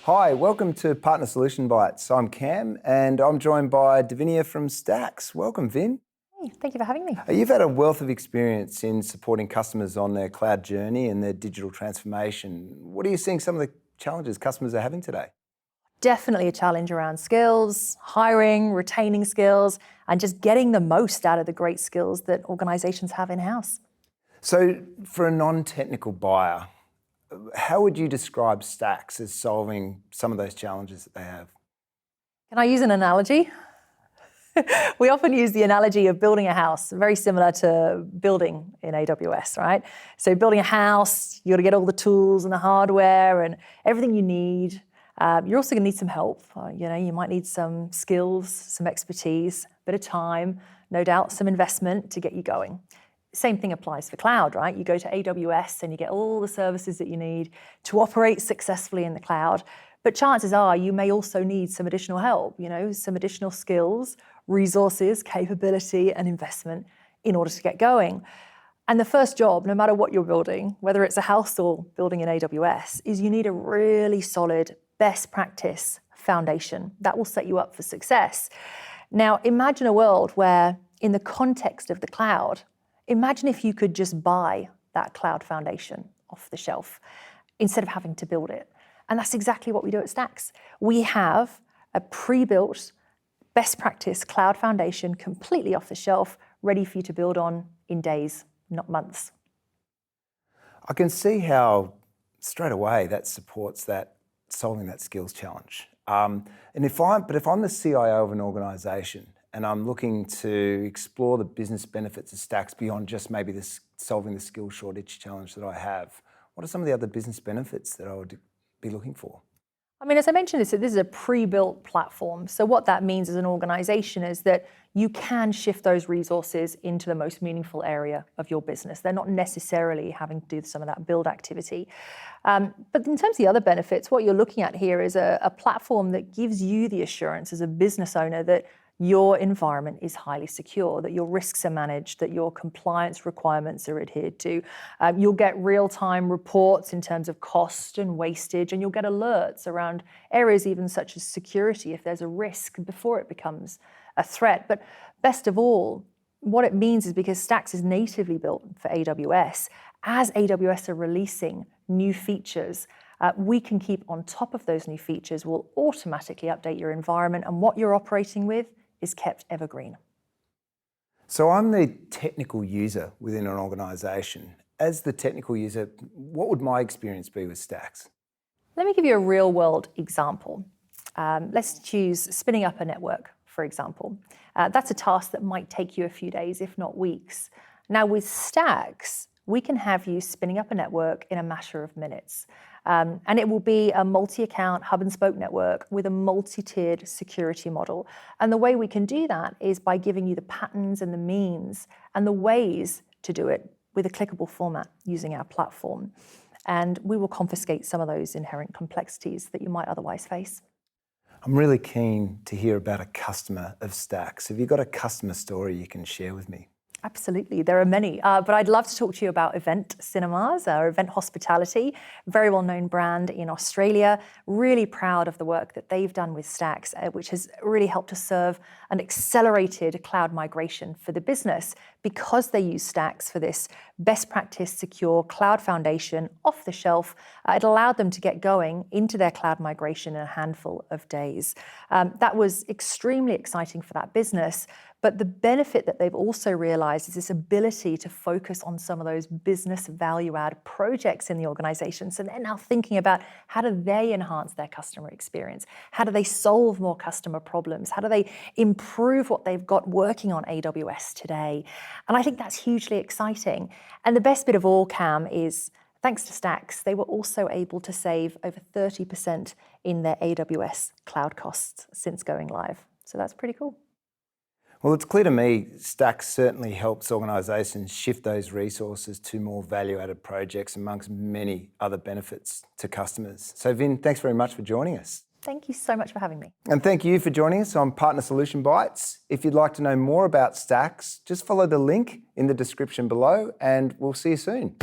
Hi, welcome to Partner Solution Bites. I'm Cam and I'm joined by Davinia from Stax. Welcome, Vin. Hey, thank you for having me. You've had a wealth of experience in supporting customers on their cloud journey and their digital transformation. What are you seeing some of the challenges customers are having today? Definitely a challenge around skills, hiring, retaining skills, and just getting the most out of the great skills that organizations have in-house. So for a non-technical buyer, how would you describe Stax as solving some of those challenges that they have? Can I use an analogy? We often use the analogy of building a house, very similar to building in AWS, right? So building a house, you got to get all the tools and the hardware and everything you need. You're also going to need some help. You might need some skills, some expertise, a bit of time, no doubt some investment to get you going. Same thing applies for cloud, right? You go to AWS and you get all the services that you need to operate successfully in the cloud. But chances are you may also need some additional help, some additional skills, resources, capability, and investment in order to get going. And the first job, no matter what you're building, whether it's a house or building in AWS, is you need a really solid best practice foundation that will set you up for success. Now, imagine a world where, in the context of the cloud, imagine if you could just buy that cloud foundation off the shelf instead of having to build it. And that's exactly what we do at Stax. We have a pre-built best practice cloud foundation completely off the shelf, ready for you to build on in days, not months. I can see how straight away that supports that solving that skills challenge. If I'm the CIO of an organisation and I'm looking to explore the business benefits of Stax beyond just maybe solving the skill shortage challenge that I have, what are some of the other business benefits that I would be looking for? As I mentioned, this is a pre-built platform. So what that means as an organization is that you can shift those resources into the most meaningful area of your business. They're not necessarily having to do some of that build activity. But in terms of the other benefits, what you're looking at here is a platform that gives you the assurance as a business owner that your environment is highly secure, that your risks are managed, that your compliance requirements are adhered to. You'll get real-time reports in terms of cost and wastage, and you'll get alerts around areas even such as security if there's a risk before it becomes a threat. But best of all, what it means is because Stax is natively built for AWS, as AWS are releasing new features, we can keep on top of those new features. We'll automatically update your environment, and what you're operating with is kept evergreen. So I'm the technical user within an organisation. As the technical user, what would my experience be with Stax? Let me give you a real world example. Let's choose spinning up a network, for example. That's a task that might take you a few days, if not weeks. Now with Stax, we can have you spinning up a network in a matter of minutes. And it will be a multi-account hub and spoke network with a multi-tiered security model. And the way we can do that is by giving you the patterns and the means and the ways to do it with a clickable format using our platform. And we will confiscate some of those inherent complexities that you might otherwise face. I'm really keen to hear about a customer of Stax. Have you got a customer story you can share with me? Absolutely, there are many, but I'd love to talk to you about Event Cinemas, or Event Hospitality, very well-known brand in Australia. Really proud of the work that they've done with Stax, which has really helped to serve an accelerated cloud migration for the business because they use Stax for this best practice secure cloud foundation off the shelf. It allowed them to get going into their cloud migration in a handful of days. That was extremely exciting for that business. But the benefit that they've also realized is this ability to focus on some of those business value-add projects in the organization. So they're now thinking about how do they enhance their customer experience? How do they solve more customer problems? How do they improve what they've got working on AWS today? And I think that's hugely exciting. And the best bit of all, Cam, is thanks to Stax, they were also able to save over 30% in their AWS cloud costs since going live. So that's pretty cool. Well, it's clear to me Stax certainly helps organisations shift those resources to more value-added projects amongst many other benefits to customers. So Vin, thanks very much for joining us. Thank you so much for having me. And thank you for joining us on Partner Solution Bites. If you'd like to know more about Stax, just follow the link in the description below and we'll see you soon.